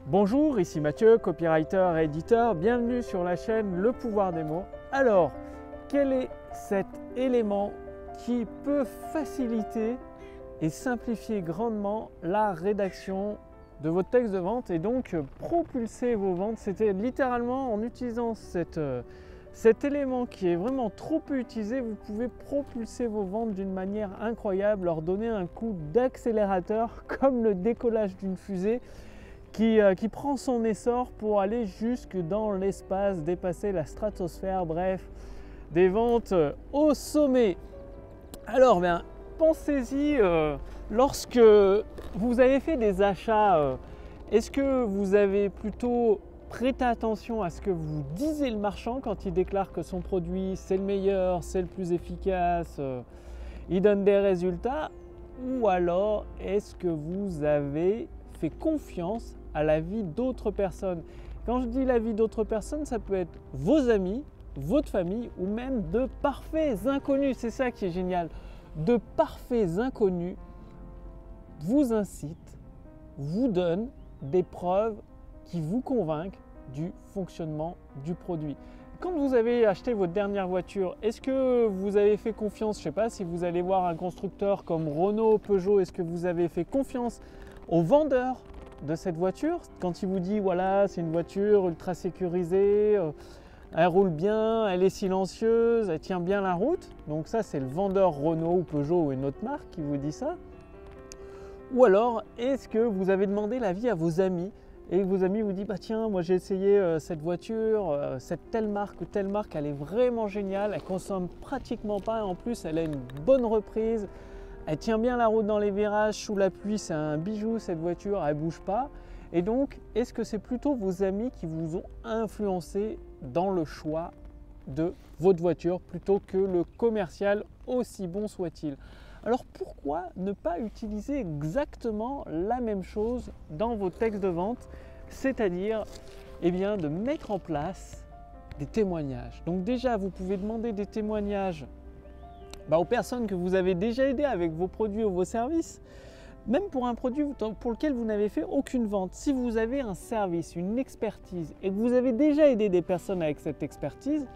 Bonjour, ici Mathieu, copywriter et éditeur. Bienvenue sur la chaîne Le Pouvoir des mots. Alors, quel est cet élément qui peut faciliter et simplifier grandement la rédaction de votre texte de vente et donc propulser vos ventes? C'était littéralement en utilisant cet élément qui est vraiment trop peu utilisé, vous pouvez propulser vos ventes d'une manière incroyable, leur donner un coup d'accélérateur comme le décollage d'une fusée qui prend son essor pour aller jusque dans l'espace, dépasser la stratosphère, bref, des ventes au sommet. Alors, pensez-y, lorsque vous avez fait des achats, est-ce que vous avez plutôt prêté attention à ce que vous disait le marchand quand il déclare que son produit c'est le meilleur, c'est le plus efficace, il donne des résultats, ou alors est-ce que vous avez fait confiance à l'avis d'autres personnes? Quand je dis l'avis d'autres personnes, ça peut être vos amis, votre famille ou même de parfaits inconnus. C'est ça qui est génial. De parfaits inconnus vous incitent, vous donnent des preuves qui vous convainquent du fonctionnement du produit. Quand vous avez acheté votre dernière voiture, est-ce que vous avez fait confiance, je ne sais pas, si vous allez voir un constructeur comme Renault, Peugeot, est-ce que vous avez fait confiance au vendeur de cette voiture quand il vous dit voilà, c'est une voiture ultra sécurisée, elle roule bien, elle est silencieuse, elle tient bien la route? Donc ça, c'est le vendeur Renault ou Peugeot ou une autre marque qui vous dit ça. Ou alors, est-ce que vous avez demandé l'avis à vos amis et vos amis vous disent bah tiens, moi j'ai essayé cette voiture, cette telle marque ou telle marque, elle est vraiment géniale, elle consomme pratiquement pas, en plus elle a une bonne reprise, elle tient bien la route dans les virages, sous la pluie, c'est un bijou cette voiture, elle bouge pas. Et donc, est-ce que c'est plutôt vos amis qui vous ont influencé dans le choix de votre voiture plutôt que le commercial, aussi bon soit-il? Alors pourquoi ne pas utiliser exactement la même chose dans vos textes de vente, c'est-à-dire de mettre en place des témoignages. Donc déjà, vous pouvez demander des témoignages aux personnes que vous avez déjà aidées avec vos produits ou vos services, même pour un produit pour lequel vous n'avez fait aucune vente. Si vous avez un service, une expertise et que vous avez déjà aidé des personnes avec cette expertise,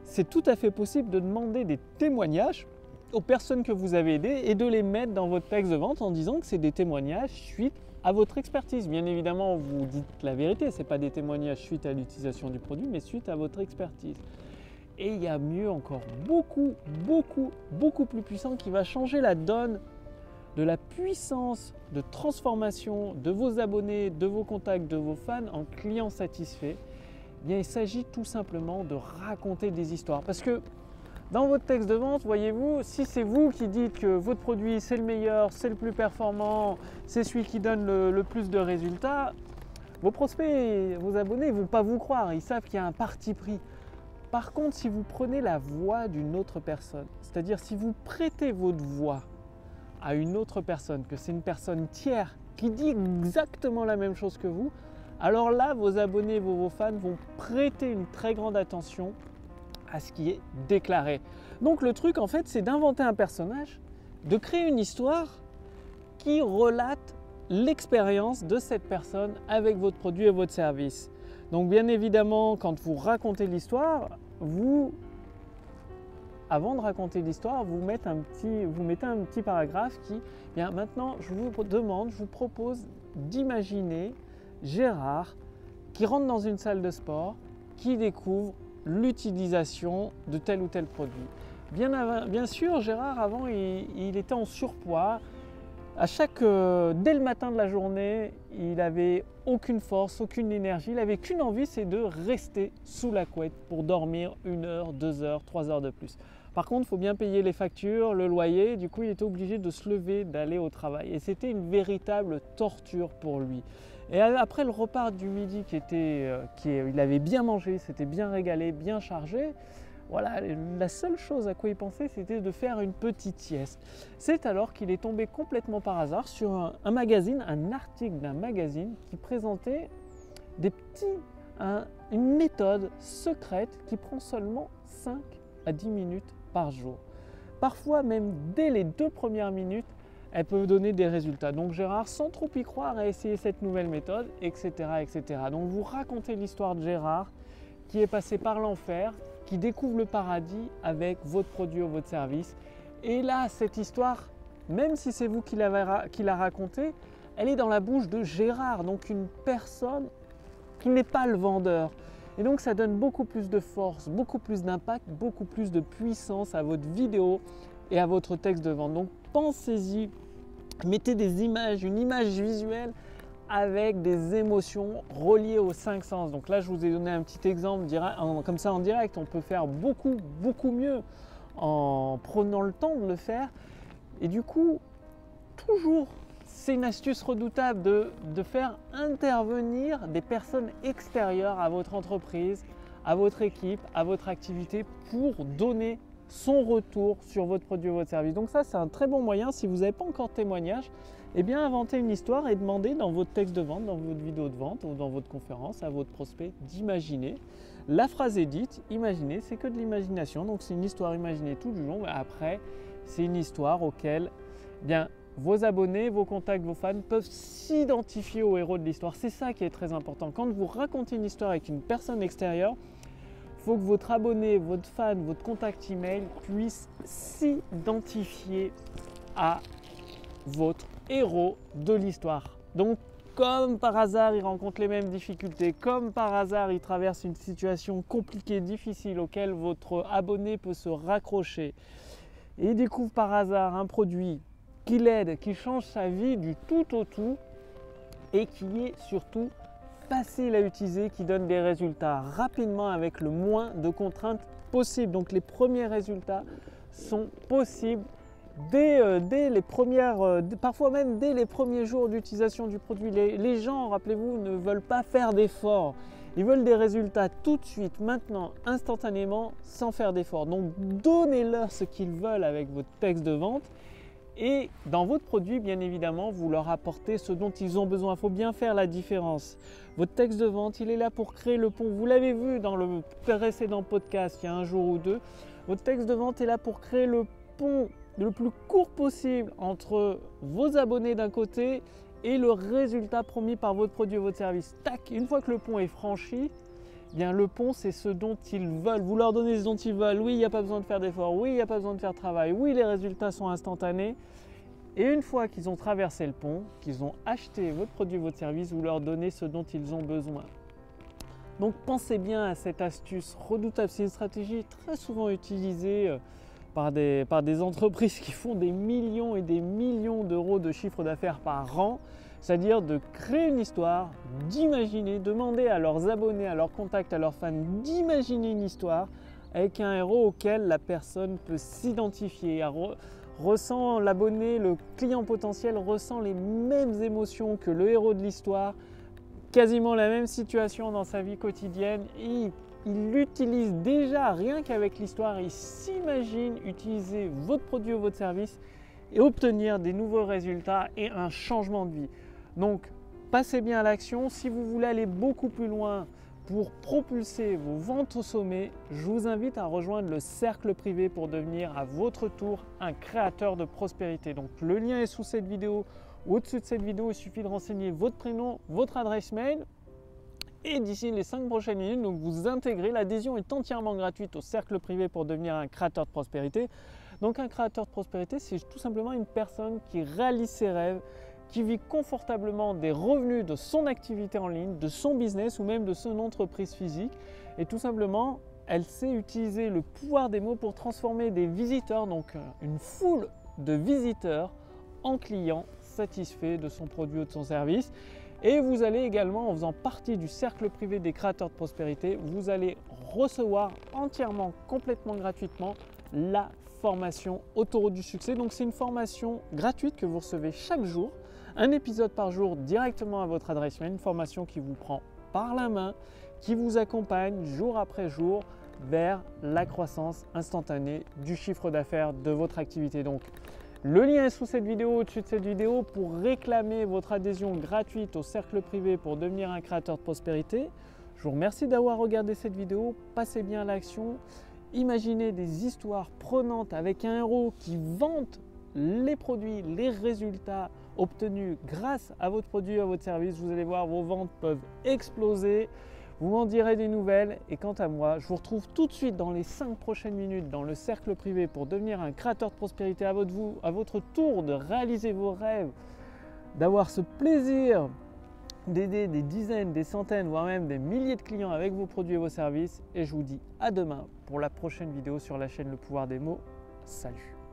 c'est tout à fait possible de demander des témoignages aux personnes que vous avez aidées et de les mettre dans votre texte de vente en disant que c'est des témoignages suite à votre expertise. Bien évidemment, vous dites la vérité, ce n'est pas des témoignages suite à l'utilisation du produit, mais suite à votre expertise. Et il y a mieux encore, beaucoup plus puissant qui va changer la donne de la puissance de transformation de vos abonnés, de vos contacts, de vos fans en clients satisfaits. Il s'agit tout simplement de raconter des histoires. Parce que dans votre texte de vente, voyez-vous, si c'est vous qui dites que votre produit c'est le meilleur, c'est le plus performant, c'est celui qui donne le plus de résultats, vos prospects et vos abonnés ne vont pas vous croire, ils savent qu'il y a un parti pris. Par contre, si vous prenez la voix d'une autre personne, c'est-à-dire si vous prêtez votre voix à une autre personne, que c'est une personne tiers qui dit exactement la même chose que vous, alors là, vos abonnés, vos fans vont prêter une très grande attention à ce qui est déclaré. Donc le truc en fait, c'est d'inventer un personnage, de créer une histoire qui relate l'expérience de cette personne avec votre produit et votre service. Donc bien évidemment, quand vous racontez l'histoire, avant de raconter l'histoire, vous mettez un petit paragraphe qui, maintenant je vous propose d'imaginer Gérard qui rentre dans une salle de sport, qui découvre l'utilisation de tel ou tel produit. Bien sûr, Gérard, avant, il était en surpoids. Dès le matin de la journée, il n'avait aucune force, aucune énergie. Il n'avait qu'une envie, c'est de rester sous la couette pour dormir 1 heure, 2 heures, 3 heures de plus. Par contre, il faut bien payer les factures, le loyer. Du coup, il était obligé de se lever, d'aller au travail. Et c'était une véritable torture pour lui. Et après le repas du midi il avait bien mangé, s'était bien régalé, bien chargé, voilà, la seule chose à quoi il pensait, c'était de faire une petite sieste. C'est alors qu'il est tombé complètement par hasard sur un article d'un magazine qui présentait une méthode secrète qui prend seulement 5 à 10 minutes par jour. Parfois même dès les 2 premières minutes, elle peut donner des résultats. Donc Gérard, sans trop y croire, a essayé cette nouvelle méthode, etc., etc. Donc vous racontez l'histoire de Gérard qui est passé par l'enfer, qui découvre le paradis avec votre produit ou votre service. Et là, cette histoire, même si c'est vous qui la racontée, elle est dans la bouche de Gérard, donc une personne qui n'est pas le vendeur. Et donc ça donne beaucoup plus de force, beaucoup plus d'impact, beaucoup plus de puissance à votre vidéo et à votre texte de vente. Donc pensez-y, mettez des images, une image visuelle avec des émotions reliées aux 5 sens. Donc là, je vous ai donné un petit exemple comme ça en direct. On peut faire beaucoup mieux en prenant le temps de le faire. Et du coup, toujours, c'est une astuce redoutable de faire intervenir des personnes extérieures à votre entreprise, à votre équipe, à votre activité pour donner son retour sur votre produit ou votre service. Donc ça, c'est un très bon moyen. Si vous n'avez pas encore de témoignage, eh bien inventez une histoire et demandez dans votre texte de vente, dans votre vidéo de vente ou dans votre conférence à votre prospect d'imaginer. La phrase est dite, imaginer, c'est que de l'imagination. Donc c'est une histoire imaginée tout du long. Mais après, c'est une histoire auquel vos abonnés, vos contacts, vos fans peuvent s'identifier au héros de l'histoire. C'est ça qui est très important. Quand vous racontez une histoire avec une personne extérieure, il faut que votre abonné, votre fan, votre contact email puisse s'identifier à votre héros de l'histoire. Donc, comme par hasard, il rencontre les mêmes difficultés, comme par hasard, il traverse une situation compliquée, difficile, auquel votre abonné peut se raccrocher et il découvre par hasard un produit qui l'aide, qui change sa vie du tout au tout et qui est surtout facile à utiliser, qui donne des résultats rapidement avec le moins de contraintes possible. Donc les premiers résultats sont possibles dès les premières, parfois même dès les premiers jours d'utilisation du produit. Les gens, rappelez-vous, ne veulent pas faire d'efforts. Ils veulent des résultats tout de suite, maintenant, instantanément, sans faire d'efforts. Donc donnez-leur ce qu'ils veulent avec votre texte de vente. Et dans votre produit, bien évidemment, vous leur apportez ce dont ils ont besoin. Il faut bien faire la différence. Votre texte de vente, il est là pour créer le pont. Vous l'avez vu dans le précédent podcast, il y a un jour ou deux. Votre texte de vente est là pour créer le pont le plus court possible entre vos abonnés d'un côté et le résultat promis par votre produit ou votre service. Tac, une fois que le pont est franchi, bien le pont, c'est ce dont ils veulent. Vous leur donnez ce dont ils veulent. Oui, il n'y a pas besoin de faire d'efforts. Oui, il n'y a pas besoin de faire de travail. Oui, les résultats sont instantanés. Et une fois qu'ils ont traversé le pont, qu'ils ont acheté votre produit, votre service, vous leur donnez ce dont ils ont besoin. Donc pensez bien à cette astuce redoutable. C'est une stratégie très souvent utilisée par des entreprises qui font des millions et des millions d'euros de chiffre d'affaires par an. C'est-à-dire de créer une histoire, d'imaginer, demander à leurs abonnés, à leurs contacts, à leurs fans d'imaginer une histoire avec un héros auquel la personne peut s'identifier, ressent l'abonné, le client potentiel ressent les mêmes émotions que le héros de l'histoire, quasiment la même situation dans sa vie quotidienne. Il l'utilise déjà rien qu'avec l'histoire, il s'imagine utiliser votre produit ou votre service et obtenir des nouveaux résultats et un changement de vie. Donc, passez bien à l'action. Si vous voulez aller beaucoup plus loin pour propulser vos ventes au sommet, je vous invite à rejoindre le cercle privé pour devenir à votre tour un créateur de prospérité. Donc, le lien est sous cette vidéo ou au-dessus de cette vidéo. Il suffit de renseigner votre prénom, votre adresse mail. Et d'ici les 5 prochaines minutes, donc vous intégrez. L'adhésion est entièrement gratuite au cercle privé pour devenir un créateur de prospérité. Donc, un créateur de prospérité, c'est tout simplement une personne qui réalise ses rêves, qui vit confortablement des revenus de son activité en ligne, de son business ou même de son entreprise physique. Et tout simplement, elle sait utiliser le pouvoir des mots pour transformer des visiteurs, donc une foule de visiteurs, en clients satisfaits de son produit ou de son service. Et vous allez également, en faisant partie du cercle privé des créateurs de prospérité, vous allez recevoir entièrement, complètement gratuitement la formation Autoroute du succès. Donc c'est une formation gratuite que vous recevez chaque jour, un épisode par jour directement à votre adresse mail, une formation qui vous prend par la main, qui vous accompagne jour après jour vers la croissance instantanée du chiffre d'affaires de votre activité. Donc le lien est sous cette vidéo, au-dessus de cette vidéo, pour réclamer votre adhésion gratuite au cercle privé pour devenir un créateur de prospérité. Je vous remercie d'avoir regardé cette vidéo, passez bien à l'action. Imaginez des histoires prenantes avec un héros qui vante les produits, les résultats obtenus grâce à votre produit, à votre service. Vous allez voir, vos ventes peuvent exploser. Vous m'en direz des nouvelles et quant à moi, je vous retrouve tout de suite dans les 5 prochaines minutes dans le cercle privé pour devenir un créateur de prospérité à votre tour de réaliser vos rêves, d'avoir ce plaisir d'aider des dizaines, des centaines, voire même des milliers de clients avec vos produits et vos services. Et je vous dis à demain pour la prochaine vidéo sur la chaîne Le Pouvoir des Mots. Salut!